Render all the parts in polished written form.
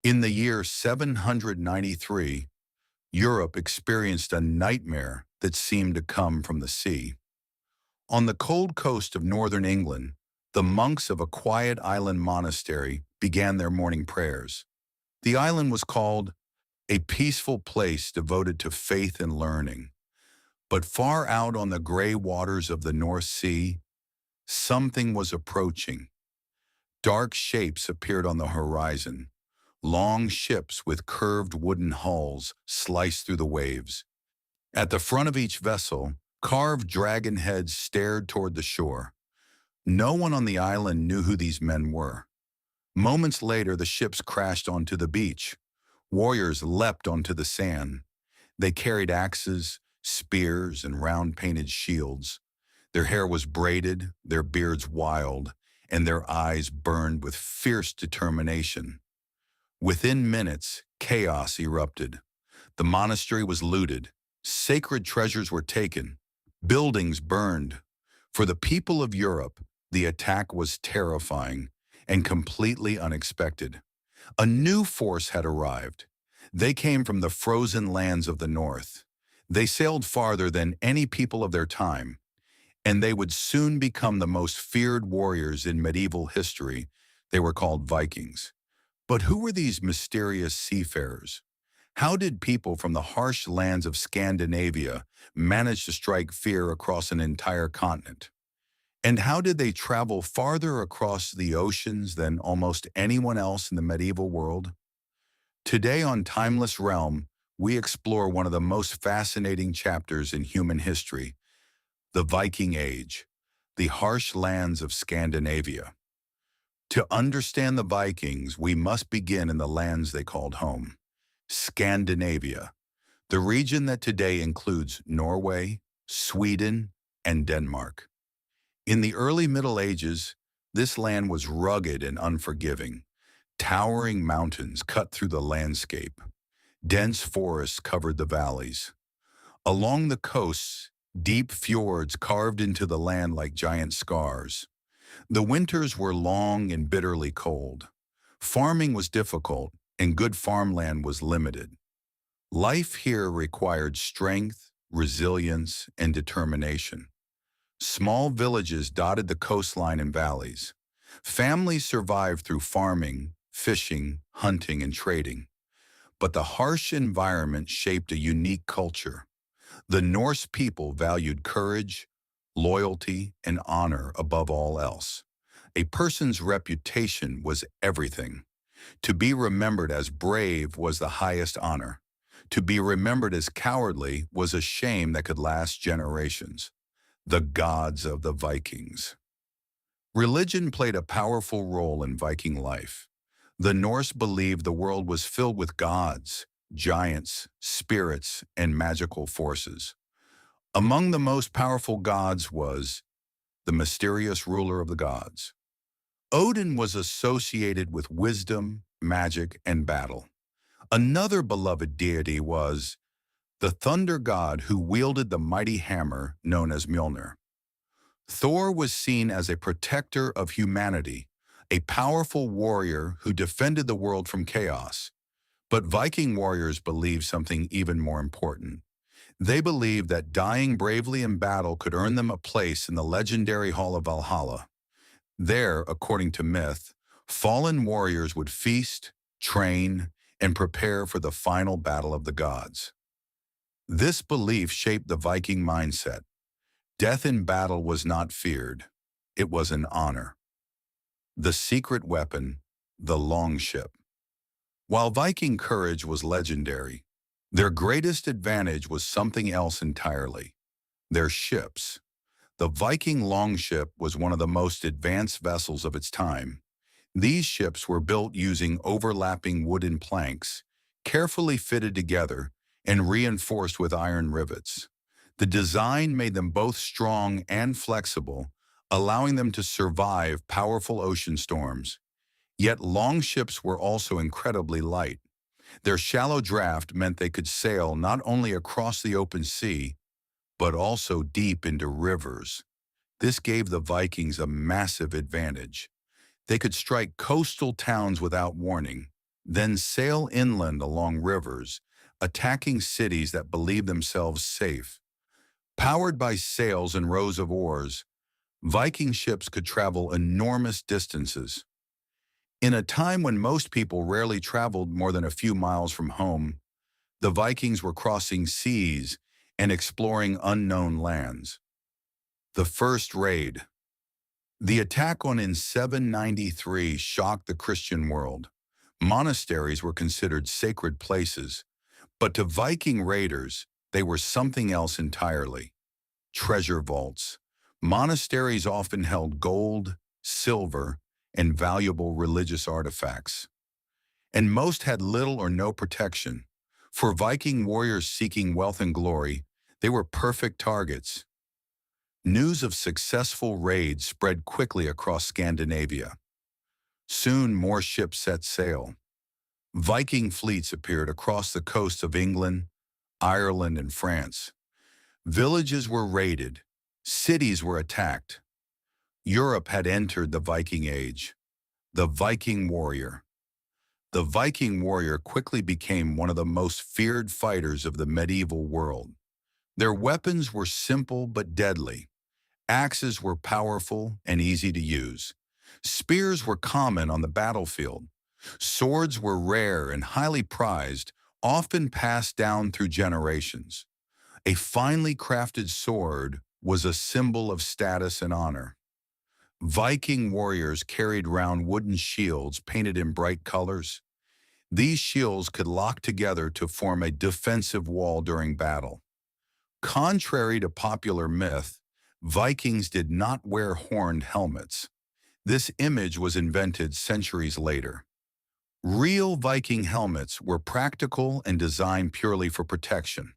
In the year 793, Europe experienced a nightmare that seemed to come from the sea. On the cold coast of northern England, the monks of a quiet island monastery began their morning prayers. The island was called a peaceful place devoted to faith and learning. But far out on the gray waters of the North Sea, something was approaching. Dark shapes appeared on the horizon. Long ships with curved wooden hulls sliced through the waves. At the front of each vessel, carved dragon heads stared toward the shore. No one on the island knew who these men were. Moments later, the ships crashed onto the beach. Warriors leapt onto the sand. They carried axes, spears, and round-painted shields. Their hair was braided, their beards wild, and their eyes burned with fierce determination. Within minutes, chaos erupted. The monastery was looted. Sacred treasures were taken. Buildings burned. For the people of Europe, the attack was terrifying and completely unexpected. A new force had arrived. They came from the frozen lands of the north. They sailed farther than any people of their time, and they would soon become the most feared warriors in medieval history. They were called Vikings. But who were these mysterious seafarers? How did people from the harsh lands of Scandinavia manage to strike fear across an entire continent? And how did they travel farther across the oceans than almost anyone else in the medieval world? Today on Timeless Realm, we explore one of the most fascinating chapters in human history, the Viking Age, the harsh lands of Scandinavia. To understand the Vikings, we must begin in the lands they called home, Scandinavia, the region that today includes Norway, Sweden, and Denmark. In the early Middle Ages, this land was rugged and unforgiving. Towering mountains cut through the landscape. Dense forests covered the valleys. Along the coasts, deep fjords carved into the land like giant scars. The winters were long and bitterly cold. Farming was difficult, and good farmland was limited. Life here required strength, resilience, and determination. Small villages dotted the coastline and valleys. Families survived through farming, fishing, hunting, and trading. But the harsh environment shaped a unique culture. The Norse people valued courage, loyalty, and honor above all else. A person's reputation was everything. To be remembered as brave was the highest honor. To be remembered as cowardly was a shame that could last generations. The gods of the Vikings. Religion played a powerful role in Viking life. The Norse believed the world was filled with gods, giants, spirits, and magical forces. Among the most powerful gods was the mysterious ruler of the gods. Odin was associated with wisdom, magic, and battle. Another beloved deity was the thunder god who wielded the mighty hammer known as Mjolnir. Thor was seen as a protector of humanity, a powerful warrior who defended the world from chaos. But Viking warriors believed something even more important. They believed that dying bravely in battle could earn them a place in the legendary Hall of Valhalla. There, according to myth, fallen warriors would feast, train, and prepare for the final battle of the gods. This belief shaped the Viking mindset. Death in battle was not feared. It was an honor. The secret weapon, the longship. While Viking courage was legendary, their greatest advantage was something else entirely: their ships. The Viking longship was one of the most advanced vessels of its time. These ships were built using overlapping wooden planks, carefully fitted together and reinforced with iron rivets. The design made them both strong and flexible, allowing them to survive powerful ocean storms. Yet longships were also incredibly light. Their shallow draft meant they could sail not only across the open sea, but also deep into rivers. This gave the Vikings a massive advantage. They could strike coastal towns without warning. then sail inland along rivers, attacking cities that believed themselves safe. Powered by sails and rows of oars, Viking ships could travel enormous distances. In a time when most people rarely traveled more than a few miles from home, the Vikings were crossing seas and exploring unknown lands. The first raid. The attack on in 793 shocked the Christian world. Monasteries were considered sacred places, but to Viking raiders, they were something else entirely. Treasure vaults. Monasteries often held gold, silver, and valuable religious artifacts. And most had little or no protection. For Viking warriors seeking wealth and glory, they were perfect targets. News of successful raids spread quickly across Scandinavia. Soon more ships set sail. Viking fleets appeared across the coasts of England, Ireland, and France. Villages were raided. Cities were attacked. Europe had entered the Viking Age. The Viking warrior. The Viking warrior quickly became one of the most feared fighters of the medieval world. Their weapons were simple but deadly. Axes were powerful and easy to use. Spears were common on the battlefield. Swords were rare and highly prized, often passed down through generations. A finely crafted sword was a symbol of status and honor. Viking warriors carried round wooden shields painted in bright colors. These shields could lock together to form a defensive wall during battle. Contrary to popular myth, Vikings did not wear horned helmets. This image was invented centuries later. Real Viking helmets were practical and designed purely for protection.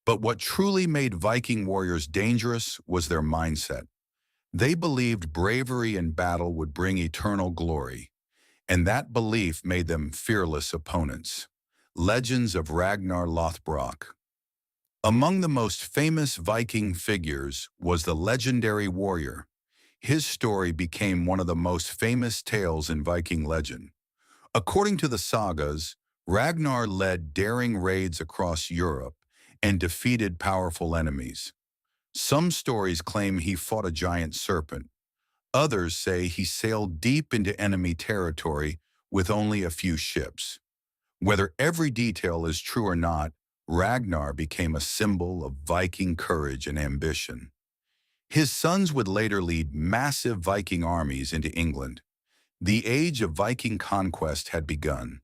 But what truly made Viking warriors dangerous was their mindset. They believed bravery in battle would bring eternal glory, and that belief made them fearless opponents. Legends of Ragnar Lothbrok. Among the most famous Viking figures was the legendary warrior. His story became one of the most famous tales in Viking legend. According to the sagas, Ragnar led daring raids across Europe and defeated powerful enemies. Some stories claim he fought a giant serpent. Others say he sailed deep into enemy territory with only a few ships. Whether every detail is true or not, Ragnar became a symbol of Viking courage and ambition. His sons would later lead massive Viking armies into England. The age of Viking conquest had begun.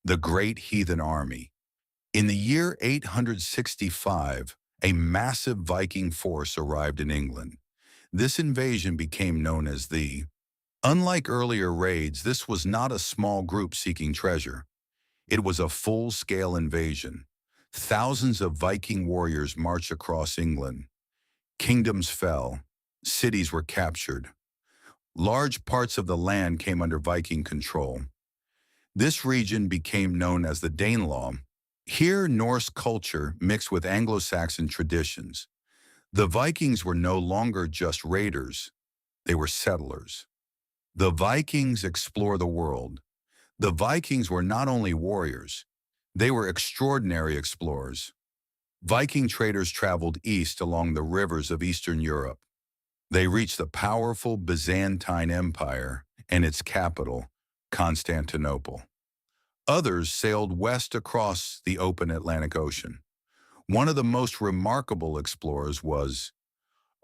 The Great Heathen Army. In the year 865, a massive Viking force arrived in England. This invasion became known as the. Unlike earlier raids, this was not a small group seeking treasure. It was a full-scale invasion. Thousands of Viking warriors marched across England. Kingdoms fell. Cities were captured. Large parts of the land came under Viking control. This region became known as the Danelaw. Here, Norse culture mixed with Anglo-Saxon traditions. The Vikings were no longer just raiders, they were settlers. The Vikings explore the world. The Vikings were not only warriors, they were extraordinary explorers. Viking traders traveled east along the rivers of Eastern Europe. They reached the powerful Byzantine Empire and its capital, Constantinople. Others sailed west across the open Atlantic Ocean. One of the most remarkable explorers was,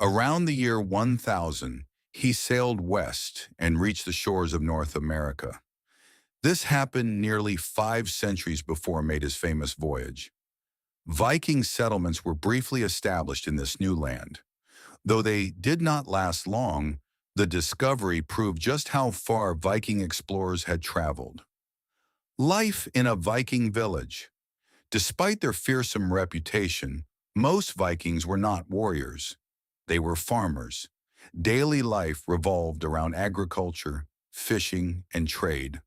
around the year 1000, he sailed west and reached the shores of North America. This happened nearly 5 centuries before he made his famous voyage. Viking settlements were briefly established in this new land. Though they did not last long, the discovery proved just how far Viking explorers had traveled. Life in a Viking village. Despite their fearsome reputation, most Vikings were not warriors. They were farmers. Daily life revolved around agriculture, fishing, and trade.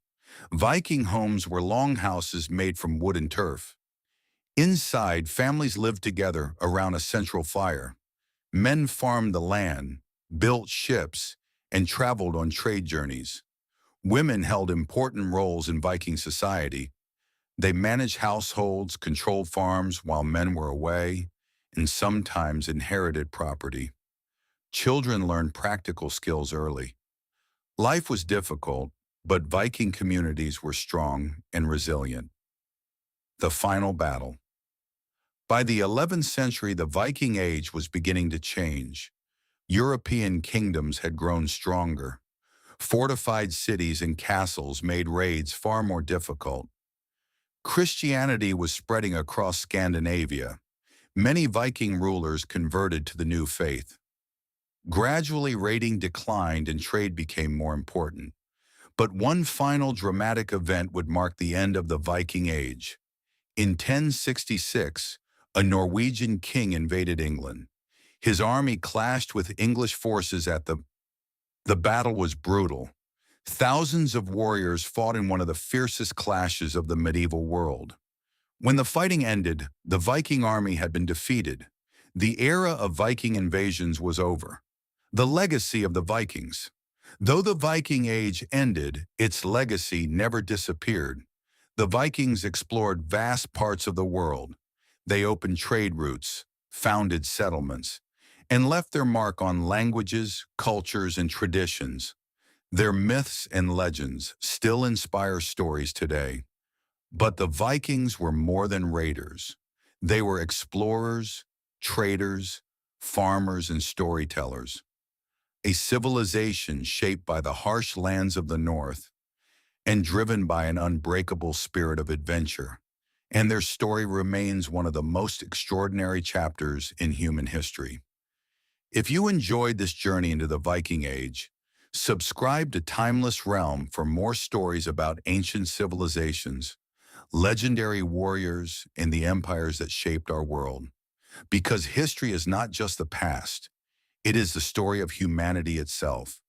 Viking homes were longhouses made from wood and turf. Inside, families lived together around a central fire. Men farmed the land, built ships, and traveled on trade journeys. Women held important roles in Viking society. They managed households, controlled farms while men were away, and sometimes inherited property. Children learned practical skills early. Life was difficult, but Viking communities were strong and resilient. The final battle. By the 11th century, the Viking Age was beginning to change. European kingdoms had grown stronger. Fortified cities and castles made raids far more difficult. Christianity was spreading across Scandinavia. Many Viking rulers converted to the new faith. Gradually, raiding declined and trade became more important. But one final dramatic event would mark the end of the Viking Age. In 1066, a Norwegian king invaded England. His army clashed with English forces at the battle was brutal. Thousands of warriors fought in one of the fiercest clashes of the medieval world. When the fighting ended, the Viking army had been defeated. The era of Viking invasions was over. The legacy of the Vikings. Though the Viking Age ended, its legacy never disappeared. The Vikings explored vast parts of the world. They opened trade routes, founded settlements, and left their mark on languages, cultures, and traditions. Their myths and legends still inspire stories today. But the Vikings were more than raiders. They were explorers, traders, farmers, and storytellers. A civilization shaped by the harsh lands of the North and driven by an unbreakable spirit of adventure. And their story remains one of the most extraordinary chapters in human history. If you enjoyed this journey into the Viking Age, subscribe to Timeless Realm for more stories about ancient civilizations, legendary warriors, and the empires that shaped our world. Because history is not just the past, it is the story of humanity itself.